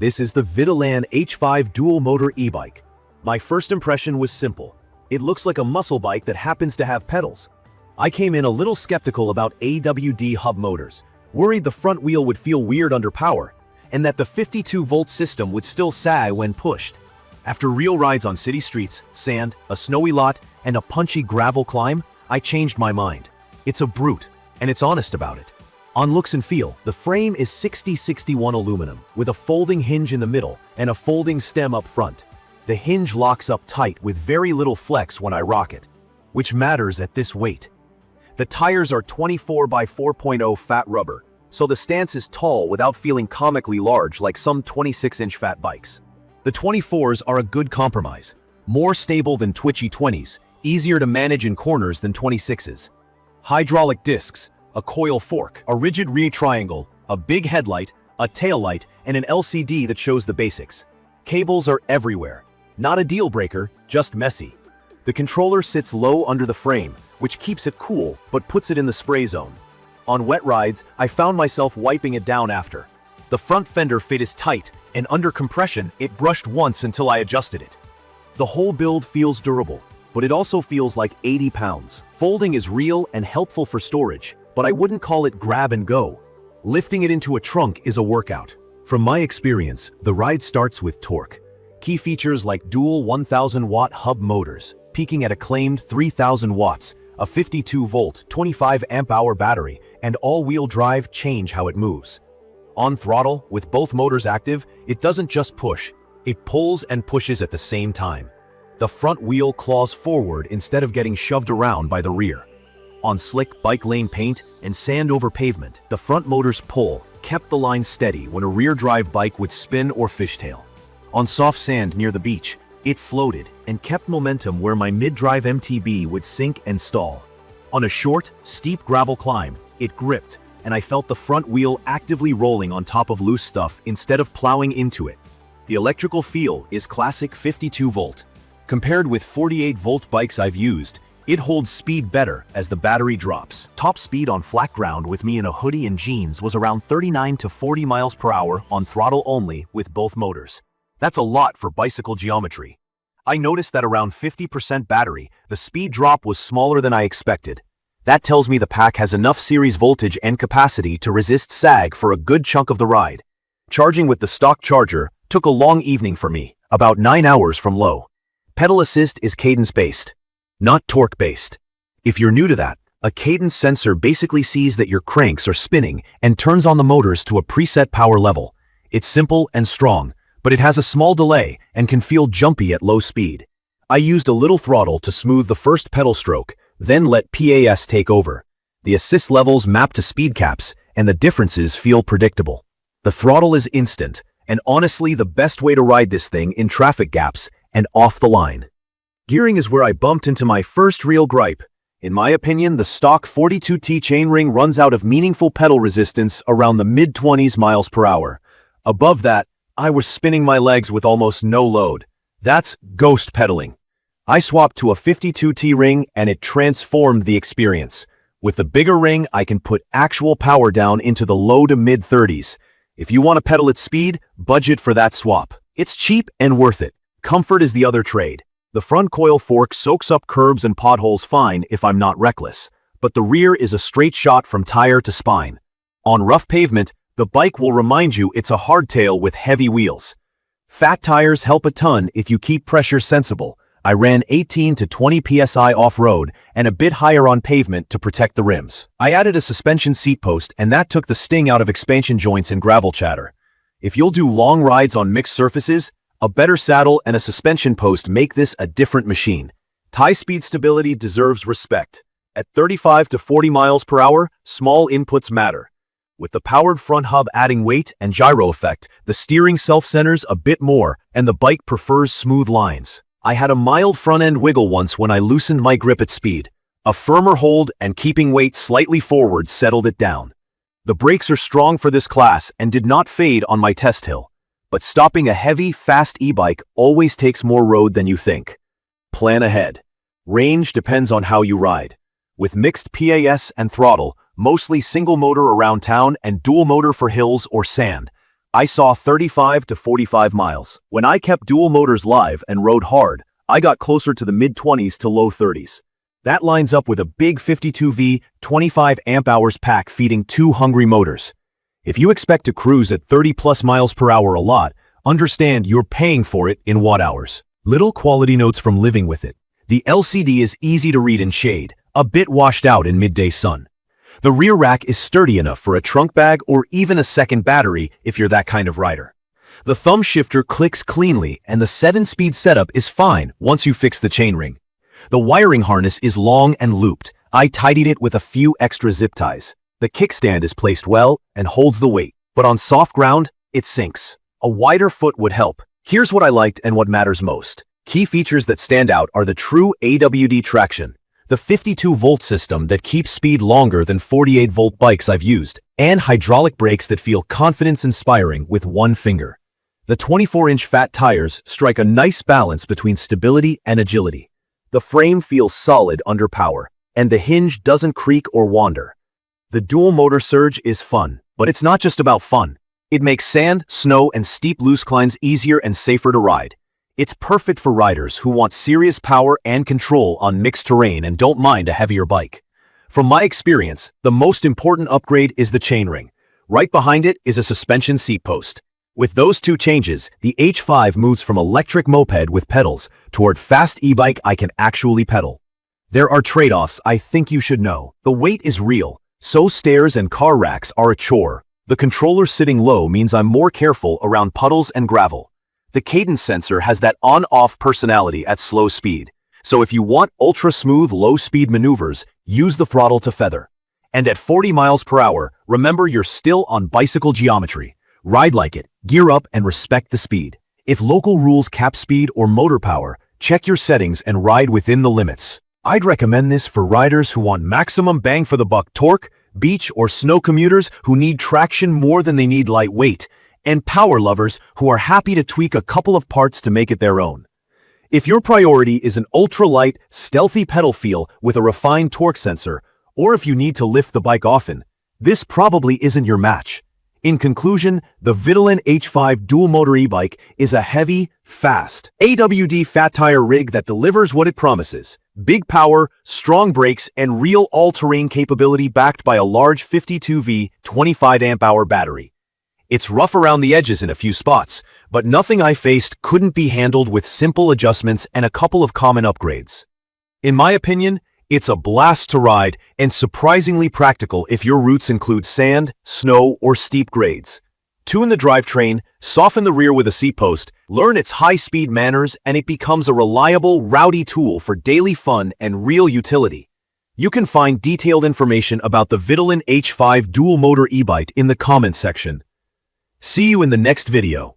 This is the VITILAN H5 dual-motor e-bike. My first impression was simple. It looks like a muscle bike that happens to have pedals. I came in a little skeptical about AWD hub motors, worried the front wheel would feel weird under power, and that the 52-volt system would still sag when pushed. After real rides on city streets, sand, a snowy lot, and a punchy gravel climb, I changed my mind. It's a brute, and it's honest about it. On looks and feel, the frame is 60-61 aluminum, with a folding hinge in the middle and a folding stem up front. The hinge locks up tight with very little flex when I rock it, which matters at this weight. The tires are 24 by 4.0 fat rubber, so the stance is tall without feeling comically large like some 26-inch fat bikes. The 24s are a good compromise, more stable than twitchy 20s, easier to manage in corners than 26s. Hydraulic discs, a coil fork, a rigid rear triangle, a big headlight, a tail light, and an LCD that shows the basics. Cables are everywhere. Not a deal breaker, just messy. The controller sits low under the frame, which keeps it cool but puts it in the spray zone. On wet rides, I found myself wiping it down after. The front fender fit is tight, and under compression, it brushed once until I adjusted it. The whole build feels durable, but it also feels like 80 pounds. Folding is real and helpful for storage, but I wouldn't call it grab and go. Lifting it into a trunk is a workout. From my experience, the ride starts with torque. Key features like dual 1000-watt hub motors, peaking at a claimed 3000 watts, a 52-volt, 25-amp-hour battery, and all-wheel drive change how it moves. On throttle, with both motors active, it doesn't just push, it pulls and pushes at the same time. The front wheel claws forward instead of getting shoved around by the rear. On slick bike lane paint and sand over pavement, the front motor's pull kept the line steady when a rear-drive bike would spin or fishtail. On soft sand near the beach, it floated and kept momentum where my mid-drive MTB would sink and stall. On a short, steep gravel climb, it gripped, and I felt the front wheel actively rolling on top of loose stuff instead of plowing into it. The electrical feel is classic 52-volt. Compared with 48-volt bikes I've used, it holds speed better as the battery drops. Top speed on flat ground with me in a hoodie and jeans was around 39 to 40 miles per hour on throttle only with both motors. That's a lot for bicycle geometry. I noticed that around 50% battery, the speed drop was smaller than I expected. That tells me the pack has enough series voltage and capacity to resist sag for a good chunk of the ride. Charging with the stock charger took a long evening for me, about 9 hours from low. Pedal assist is cadence-based, not torque-based. If you're new to that, a cadence sensor basically sees that your cranks are spinning and turns on the motors to a preset power level. It's simple and strong, but it has a small delay and can feel jumpy at low speed. I used a little throttle to smooth the first pedal stroke, then let PAS take over. The assist levels map to speed caps, and the differences feel predictable. The throttle is instant, and honestly the best way to ride this thing in traffic gaps and off the line. Gearing is where I bumped into my first real gripe. In my opinion, the stock 42T chainring runs out of meaningful pedal resistance around the mid-20s miles per hour. Above that, I was spinning my legs with almost no load. That's ghost pedaling. I swapped to a 52T ring and it transformed the experience. With the bigger ring, I can put actual power down into the low to mid-30s. If you want to pedal at speed, budget for that swap. It's cheap and worth it. Comfort is the other trade. The front coil fork soaks up curbs and potholes fine if I'm not reckless, but the rear is a straight shot from tire to spine. On rough pavement, the bike will remind you it's a hardtail with heavy wheels. Fat tires help a ton if you keep pressure sensible. I ran 18 to 20 psi off-road and a bit higher on pavement to protect the rims. I added a suspension seat post and that took the sting out of expansion joints and gravel chatter. If you'll do long rides on mixed surfaces, a better saddle and a suspension post make this a different machine. High speed stability deserves respect. At 35 to 40 miles per hour, small inputs matter. With the powered front hub adding weight and gyro effect, the steering self-centers a bit more and the bike prefers smooth lines. I had a mild front-end wiggle once when I loosened my grip at speed. A firmer hold and keeping weight slightly forward settled it down. The brakes are strong for this class and did not fade on my test hill. But stopping a heavy, fast e-bike always takes more road than you think. Plan ahead. Range depends on how you ride. With mixed PAS and throttle, mostly single motor around town and dual motor for hills or sand, I saw 35 to 45 miles. When I kept dual motors live and rode hard, I got closer to the mid-20s to low 30s. That lines up with a big 52V 25 amp-hours pack feeding 2 hungry motors. If you expect to cruise at 30+ miles per hour a lot, understand you're paying for it in watt-hours. Little quality notes from living with it. The LCD is easy to read in shade, a bit washed out in midday sun. The rear rack is sturdy enough for a trunk bag or even a second battery if you're that kind of rider. The thumb shifter clicks cleanly and the 7-speed setup is fine once you fix the chainring. The wiring harness is long and looped. I tidied it with a few extra zip ties. The kickstand is placed well and holds the weight, but on soft ground, it sinks. A wider foot would help. Here's what I liked and what matters most. Key features that stand out are the true AWD traction, the 52-volt system that keeps speed longer than 48-volt bikes I've used, and hydraulic brakes that feel confidence-inspiring with one finger. The 24-inch fat tires strike a nice balance between stability and agility. The frame feels solid under power, and the hinge doesn't creak or wander. The dual motor surge is fun, but it's not just about fun. It makes sand, snow, and steep loose climbs easier and safer to ride. It's perfect for riders who want serious power and control on mixed terrain and don't mind a heavier bike. From my experience, the most important upgrade is the chainring. Right behind it is a suspension seat post. With those two changes, the H5 moves from electric moped with pedals toward fast e-bike I can actually pedal. There are trade-offs I think you should know. The weight is real, so stairs and car racks are a chore. The controller sitting low means I'm more careful around puddles and gravel. The cadence sensor has that on-off personality at slow speed. So if you want ultra-smooth, low-speed maneuvers, use the throttle to feather. And at 40 miles per hour, remember you're still on bicycle geometry. Ride like it, gear up, and respect the speed. If local rules cap speed or motor power, check your settings and ride within the limits. I'd recommend this for riders who want maximum bang for the buck torque, beach or snow commuters who need traction more than they need light weight, and power lovers who are happy to tweak a couple of parts to make it their own. If your priority is an ultra-light, stealthy pedal feel with a refined torque sensor, or if you need to lift the bike often, this probably isn't your match. In conclusion, the VITILAN H5 dual-motor e-bike is a heavy, fast, AWD fat tire rig that delivers what it promises. Big power, strong brakes, and real all-terrain capability backed by a large 52V 25 amp-hour battery. It's rough around the edges in a few spots, but nothing I faced couldn't be handled with simple adjustments and a couple of common upgrades. In my opinion, it's a blast to ride and surprisingly practical if your routes include sand, snow, or steep grades. Tune the drivetrain, soften the rear with a seat post, learn its high-speed manners, and it becomes a reliable, rowdy tool for daily fun and real utility. You can find detailed information about the VITILAN H5 dual-motor e-bike in the comments section. See you in the next video.